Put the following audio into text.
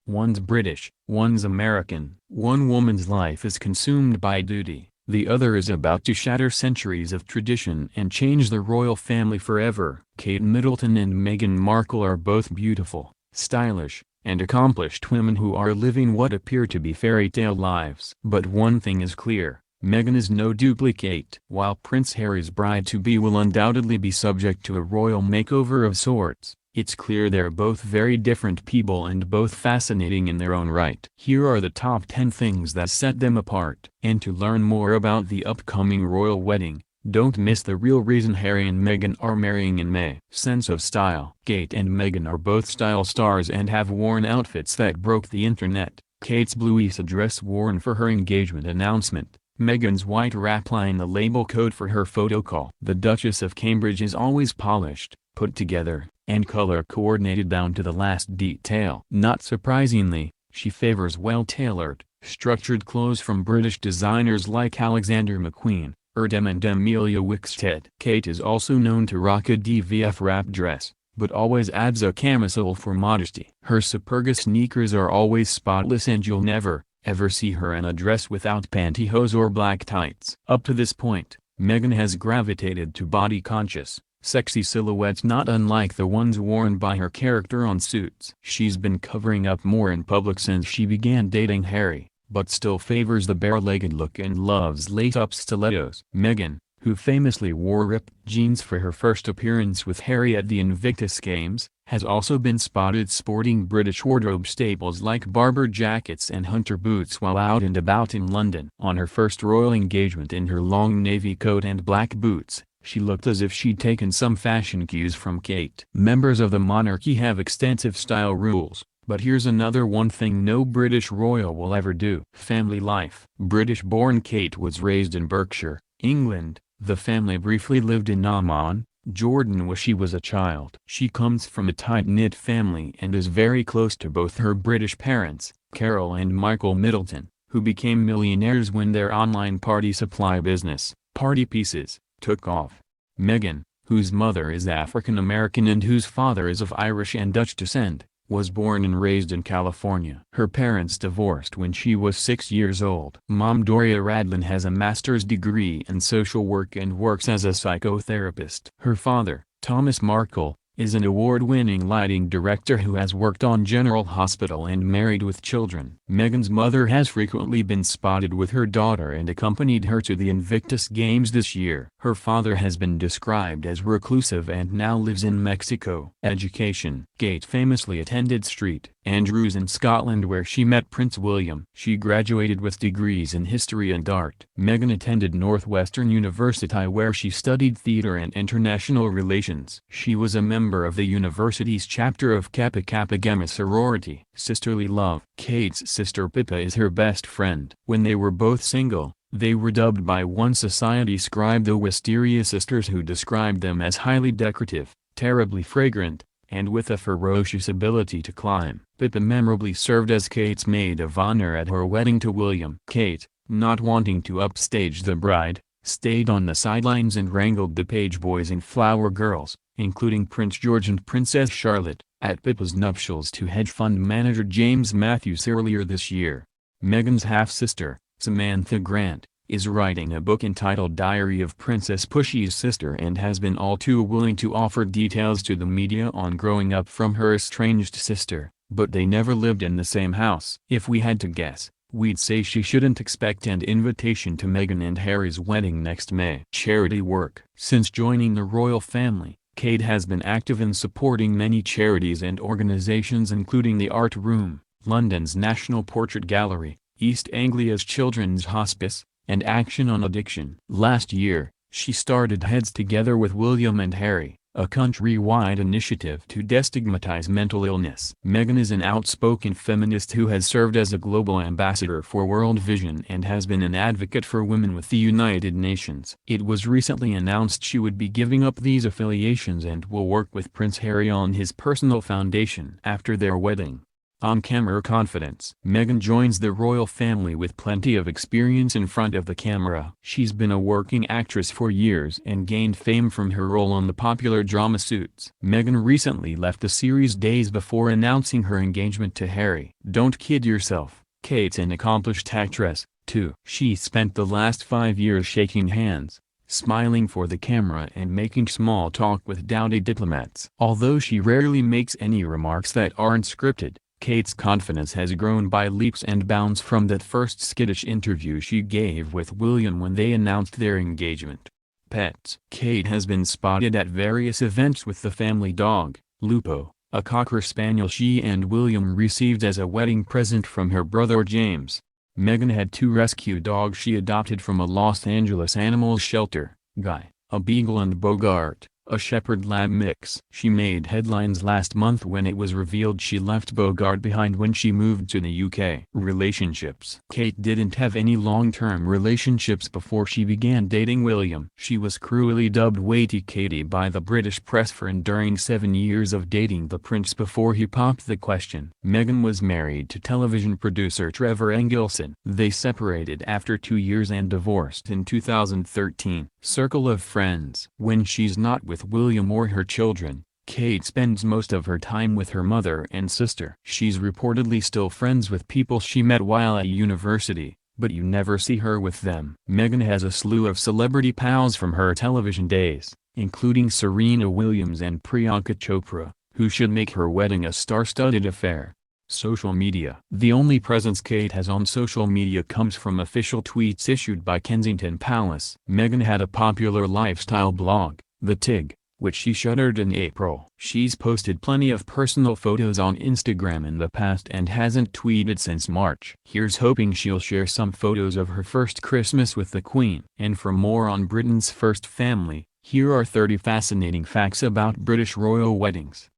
One's British, one's American. One woman's life is consumed by duty, the other is about to shatter centuries of tradition and change the royal family forever. Kate Middleton and Meghan Markle are both beautiful, stylish, and accomplished women who are living what appear to be fairy tale lives. But one thing is clear. Meghan is no duplicate. While Prince Harry's bride-to-be will undoubtedly be subject to a royal makeover of sorts, it's clear they're both very different people and both fascinating in their own right. Here are the top 10 things that set them apart. And to learn more about the upcoming royal wedding, don't miss the real reason Harry and Meghan are marrying in May. Sense of style. Kate and Meghan are both style stars and have worn outfits that broke the internet. Kate's bluish dress worn for her engagement announcement. Meghan's white wrap line the label code for her photo call. The Duchess of Cambridge is always polished, put together, and color-coordinated down to the last detail. Not surprisingly, she favors well-tailored, structured clothes from British designers like Alexander McQueen, Erdem and Emilia Wickstead. Kate is also known to rock a DVF wrap dress, but always adds a camisole for modesty. Her Superga sneakers are always spotless and you'll never, ever see her in a dress without pantyhose or black tights. Up to this point, Meghan has gravitated to body-conscious, sexy silhouettes not unlike the ones worn by her character on Suits. She's been covering up more in public since she began dating Harry, but still favors the bare-legged look and loves lace-up stilettos. Meghan, who famously wore ripped jeans for her first appearance with Harry at the Invictus Games, has also been spotted sporting British wardrobe staples like Barbour jackets and hunter boots while out and about in London. On her first royal engagement in her long navy coat and black boots, she looked as if she'd taken some fashion cues from Kate. Members of the monarchy have extensive style rules, but here's another one thing no British royal will ever do. Family life. British-born Kate was raised in Berkshire, England. The family briefly lived in Amman, Jordan when she was a child. She comes from a tight-knit family and is very close to both her British parents, Carol and Michael Middleton, who became millionaires when their online party supply business, Party Pieces, took off. Meghan, whose mother is African American and whose father is of Irish and Dutch descent, was born and raised in California. Her parents divorced when she was 6 years old. Mom Doria Radlin has a master's degree in social work and works as a psychotherapist. Her father, Thomas Markle, is an award-winning lighting director who has worked on General Hospital and Married with Children. Meghan's mother has frequently been spotted with her daughter and accompanied her to the Invictus Games this year. Her father has been described as reclusive and now lives in Mexico. Education. Kate famously attended St Andrews in Scotland where she met Prince William. She graduated with degrees in history and art. Meghan attended Northwestern University where she studied theater and international relations. She was a member of the university's chapter of Kappa Kappa Gamma sorority. Sisterly love. Kate's sister Pippa is her best friend. When they were both single, they were dubbed by one society scribe the Wisteria sisters, who described them as highly decorative, terribly fragrant, and with a ferocious ability to climb. Pippa memorably served as Kate's maid of honor at her wedding to William. Kate, not wanting to upstage the bride, stayed on the sidelines and wrangled the page boys and flower girls, including Prince George and Princess Charlotte, at Pippa's nuptials to hedge fund manager James Matthews earlier this year. Meghan's half-sister, Samantha Grant, is writing a book entitled Diary of Princess Pushy's Sister and has been all too willing to offer details to the media on growing up from her estranged sister, but they never lived in the same house. If we had to guess, we'd say she shouldn't expect an invitation to Meghan and Harry's wedding next May. Charity work. Since joining the royal family, Kate has been active in supporting many charities and organizations including the Art Room, London's National Portrait Gallery, East Anglia's Children's Hospice, and Action on Addiction. Last year, she started Heads Together with William and Harry, a country-wide initiative to destigmatize mental illness. Meghan is an outspoken feminist who has served as a global ambassador for World Vision and has been an advocate for women with the United Nations. It was recently announced she would be giving up these affiliations and will work with Prince Harry on his personal foundation after their wedding. On-camera confidence. Meghan joins the royal family with plenty of experience in front of the camera. She's been a working actress for years and gained fame from her role on the popular drama Suits. Meghan recently left the series days before announcing her engagement to Harry. Don't kid yourself, Kate's an accomplished actress, too. She spent the last 5 years shaking hands, smiling for the camera and making small talk with dowdy diplomats. Although she rarely makes any remarks that aren't scripted, Kate's confidence has grown by leaps and bounds from that first skittish interview she gave with William when they announced their engagement. Pets. Kate has been spotted at various events with the family dog, Lupo, a Cocker Spaniel she and William received as a wedding present from her brother James. Meghan had 2 rescue dogs she adopted from a Los Angeles animal shelter, Guy, a Beagle, and Bogart, a Shepherd Lab mix. She made headlines last month when it was revealed she left Bogart behind when she moved to the UK. Relationships. Kate didn't have any long-term relationships before she began dating William. She was cruelly dubbed Weighty Katie by the British press for enduring 7 years of dating the prince before he popped the question. Meghan was married to television producer Trevor Engelson. They separated after 2 years and divorced in 2013. Circle of friends. When she's not with William or her children, Kate spends most of her time with her mother and sister. She's reportedly still friends with people she met while at university, but you never see her with them. Meghan has a slew of celebrity pals from her television days, including Serena Williams and Priyanka Chopra, who should make her wedding a star-studded affair. Social media. The only presence Kate has on social media comes from official tweets issued by Kensington Palace. Meghan had a popular lifestyle blog, The Tig, which she shuttered in April. She's posted plenty of personal photos on Instagram in the past and hasn't tweeted since March. Here's hoping she'll share some photos of her first Christmas with the Queen. And for more on Britain's first family, here are 30 fascinating facts about British royal weddings.